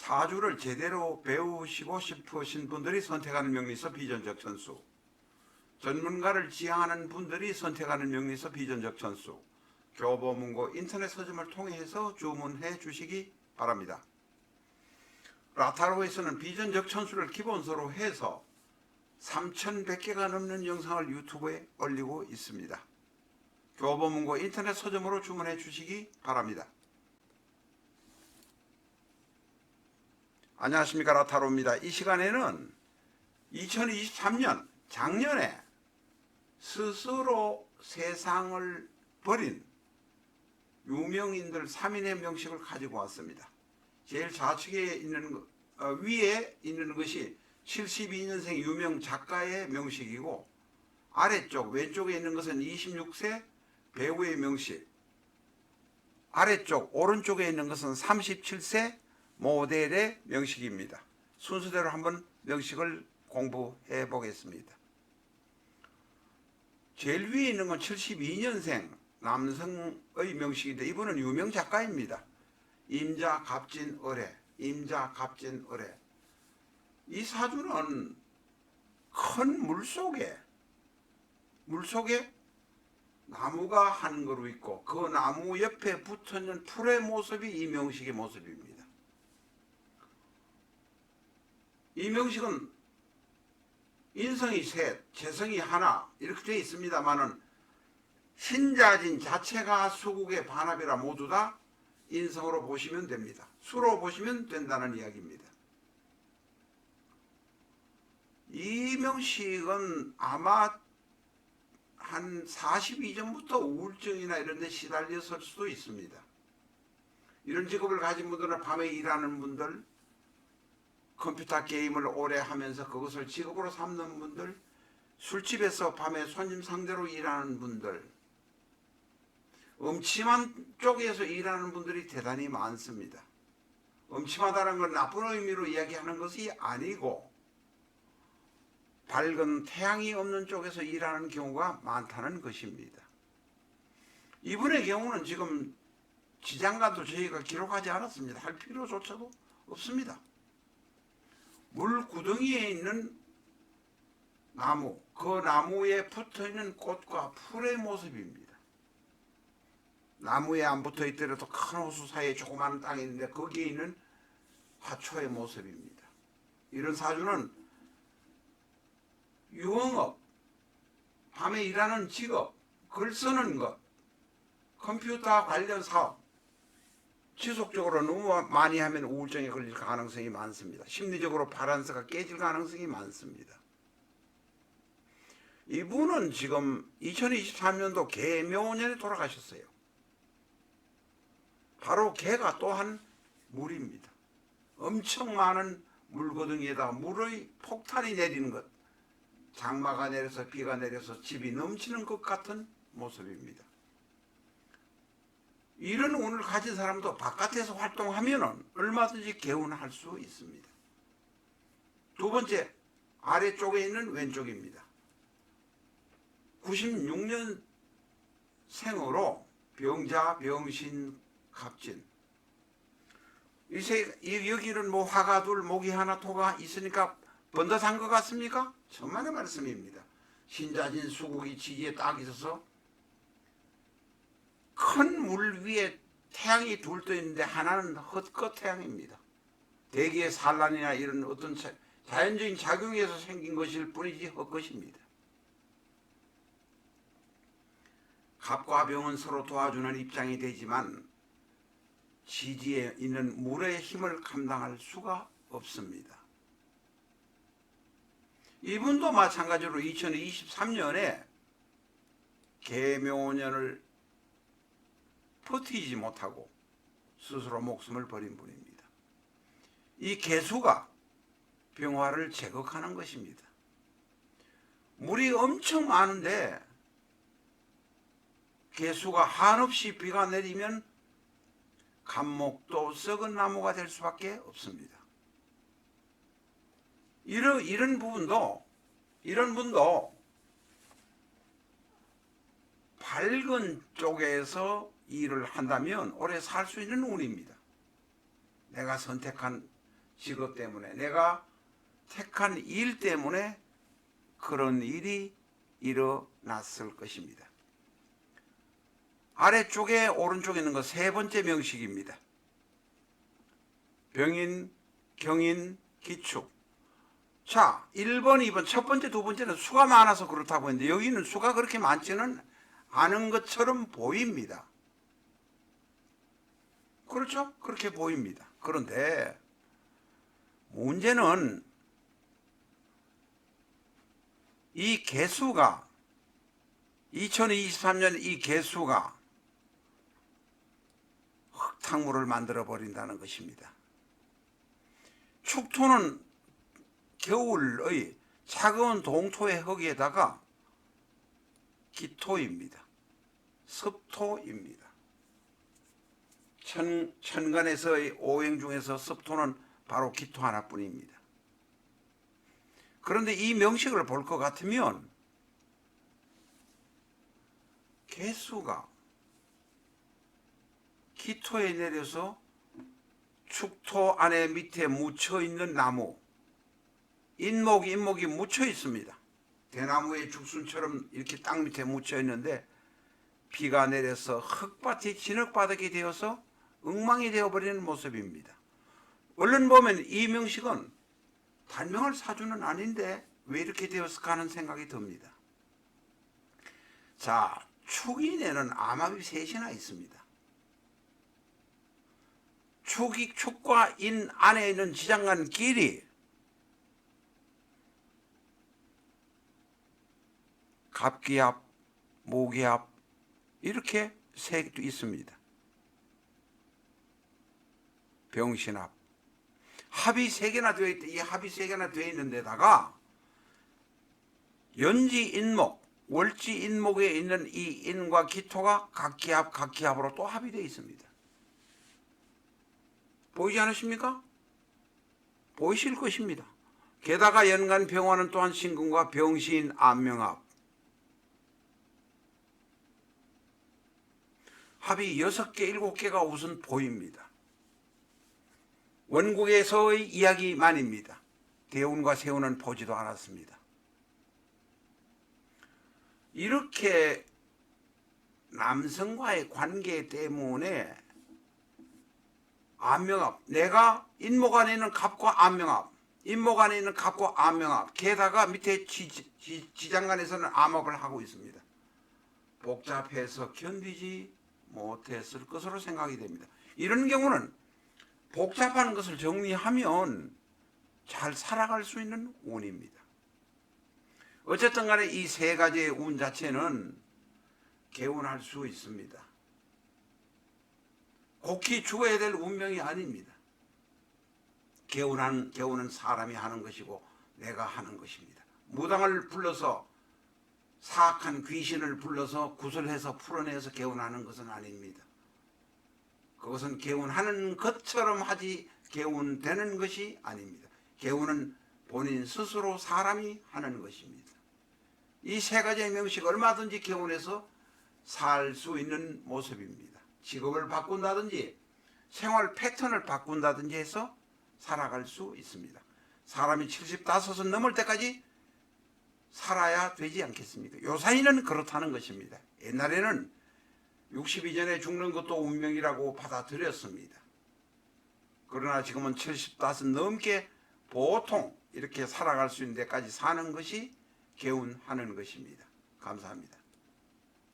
사주를 제대로 배우시고 싶으신 분들이 선택하는 명리서 비전적 천수, 전문가를 지향하는 분들이 선택하는 명리서 비전적 천수, 교보문고 인터넷 서점을 통해서 주문해 주시기 바랍니다. 라타로에서는 비전적 천수를 기본서로 해서 3,100개가 넘는 영상을 유튜브에 올리고 있습니다. 교보문고 인터넷 서점으로 주문해 주시기 바랍니다. 안녕하십니까, 라타로입니다. 이 시간에는 2023년 작년에 스스로 세상을 버린 유명인들 3인의 명식을 가지고 왔습니다. 제일 좌측에 있는 위에 있는 것이 72년생 유명 작가의 명식이고, 아래쪽 왼쪽에 있는 것은 26세 배우의 명식, 아래쪽 오른쪽에 있는 것은 37세 모델의 명식입니다. 순서대로 한번 명식을 공부해 보겠습니다. 제일 위에 있는 건 72년생 남성의 명식인데, 이분은 유명 작가입니다. 임자 갑진 을해, 임자 갑진 을해. 이 사주는 큰 물속에 나무가 한 그루 있고, 그 나무 옆에 붙어있는 풀의 모습이 이 명식의 모습입니다. 이 명식은 인성이 셋, 재성이 하나 이렇게 되어 있습니다만은, 신자진 자체가 수국의 반합이라 모두 다 인성으로 보시면 됩니다. 수로 보시면 된다는 이야기입니다. 이 명식은 아마 한 40 이전부터 우울증이나 이런 데 시달렸을 수도 있습니다. 이런 직업을 가진 분들은 밤에 일하는 분들, 컴퓨터 게임을 오래 하면서 그것을 직업으로 삼는 분들, 술집에서 밤에 손님 상대로 일하는 분들, 음침한 쪽에서 일하는 분들이 대단히 많습니다. 음침하다는 건 나쁜 의미로 이야기하는 것이 아니고, 밝은 태양이 없는 쪽에서 일하는 경우가 많다는 것입니다. 이분의 경우는 지금 지장간도 저희가 기록하지 않았습니다. 할 필요조차도 없습니다. 물구덩이에 있는 나무, 그 나무에 붙어있는 꽃과 풀의 모습입니다. 나무에 안 붙어있더라도 큰 호수 사이에 조그마한 땅이 있는데 거기에 있는 화초의 모습입니다. 이런 사주는 유흥업, 밤에 일하는 직업, 글 쓰는 것, 컴퓨터 관련 사업, 지속적으로 너무 많이 하면 우울증에 걸릴 가능성이 많습니다. 심리적으로 밸런스가 깨질 가능성이 많습니다. 이분은 지금 2023년도 개묘년에 돌아가셨어요. 바로 개가 또한 물입니다. 엄청 많은 물거덩이에다 물의 폭탄이 내리는 것, 장마가 내려서 비가 내려서 집이 넘치는 것 같은 모습입니다. 이런 운을 가진 사람도 바깥에서 활동하면 얼마든지 개운할 수 있습니다. 두 번째, 아래쪽에 있는 왼쪽입니다. 96년 생으로 병자, 병신, 갑진. 여기는 뭐 화가 둘, 목이 하나, 토가 있으니까 번듯한 것 같습니까? 천만의 말씀입니다. 신자진 수국이 지지에 딱 있어서 큰 물 위에 태양이 둘 떠 있는데 하나는 헛것 태양입니다. 대기의 산란이나 이런 어떤 자연적인 작용에서 생긴 것일 뿐이지 헛것입니다. 갑과 병은 서로 도와주는 입장이 되지만 지지에 있는 물의 힘을 감당할 수가 없습니다. 이분도 마찬가지로 2023년에 개묘년을 버티지 못하고 스스로 목숨을 버린 분입니다. 이 개수가 병화를 제거하는 것입니다. 물이 엄청 많은데 개수가 한없이 비가 내리면 감목도 썩은 나무가 될 수밖에 없습니다. 이런 분도 밝은 쪽에서 일을 한다면 오래 살 수 있는 운입니다. 내가 선택한 직업 때문에, 내가 택한 일 때문에 그런 일이 일어났을 것입니다. 아래쪽에 오른쪽에 있는 거 세 번째 명식입니다. 병인, 경인, 기축. 자, 1번, 2번, 첫 번째, 두 번째는 수가 많아서 그렇다고 했는데 여기는 수가 그렇게 많지는 않은 것처럼 보입니다. 그렇죠? 그렇게 보입니다. 그런데 문제는 이 개수가 2023년 이 개수가 흙탕물을 만들어 버린다는 것입니다. 축토는 겨울의 차가운 동토의 흙에다가 기토입니다. 습토입니다. 천간에서의 오행 중에서 습토는 바로 기토 하나뿐입니다. 그런데 이 명식을 볼 것 같으면 개수가 기토에 내려서 축토 안에 밑에 묻혀 있는 나무, 인목이 묻혀 있습니다. 대나무의 죽순처럼 이렇게 땅 밑에 묻혀 있는데 비가 내려서 흙밭이 진흙바닥이 되어서 엉망이 되어버리는 모습입니다. 얼른 보면 이 명식은 단명할 사주는 아닌데 왜 이렇게 되었을까 하는 생각이 듭니다. 자, 축인에는 암합이 셋이나 있습니다. 축과 인 안에 있는 지장간 길이 갑기합, 모기합 이렇게 세 있습니다. 병신합. 합이 세 개나 되어 있다. 이 합이 세 개나 되어 있는 데다가 연지 인목, 월지 인목에 있는 이 인과 기토가 각기합으로 또 합이 되어 있습니다. 보이지 않으십니까? 보이실 것입니다. 게다가 연간 병화는 또한 신금과 병신 안명합. 합이 6개, 7개가 우선 보입니다. 원국에서의 이야기만입니다. 대운과 세운은 보지도 않았습니다. 이렇게 남성과의 관계 때문에 안명합, 내가 인목 안에 있는 갑과 안명합, 인목 안에 있는 갑과 안명합, 게다가 밑에 지장간에서는 암합을 하고 있습니다. 복잡해서 견디지 못했을 것으로 생각이 됩니다. 이런 경우는 복잡한 것을 정리하면 잘 살아갈 수 있는 운입니다. 어쨌든 간에 이 세 가지의 운 자체는 개운할 수 있습니다. 곡히 죽어야 될 운명이 아닙니다. 개운은 사람이 하는 것이고 내가 하는 것입니다. 무당을 불러서 사악한 귀신을 불러서 구슬해서 풀어내서 개운하는 것은 아닙니다. 그것은 개운하는 것처럼 하지 개운되는 것이 아닙니다. 개운은 본인 스스로 사람이 하는 것입니다. 이 세 가지의 명식 얼마든지 개운해서 살 수 있는 모습입니다. 직업을 바꾼다든지 생활 패턴을 바꾼다든지 해서 살아갈 수 있습니다. 사람이 75은 넘을 때까지 살아야 되지 않겠습니까? 요사이는 그렇다는 것입니다. 옛날에는 60 이전에 죽는 것도 운명이라고 받아들였습니다. 그러나 지금은 75 넘게 보통 이렇게 살아갈 수 있는 데까지 사는 것이 개운하는 것입니다. 감사합니다.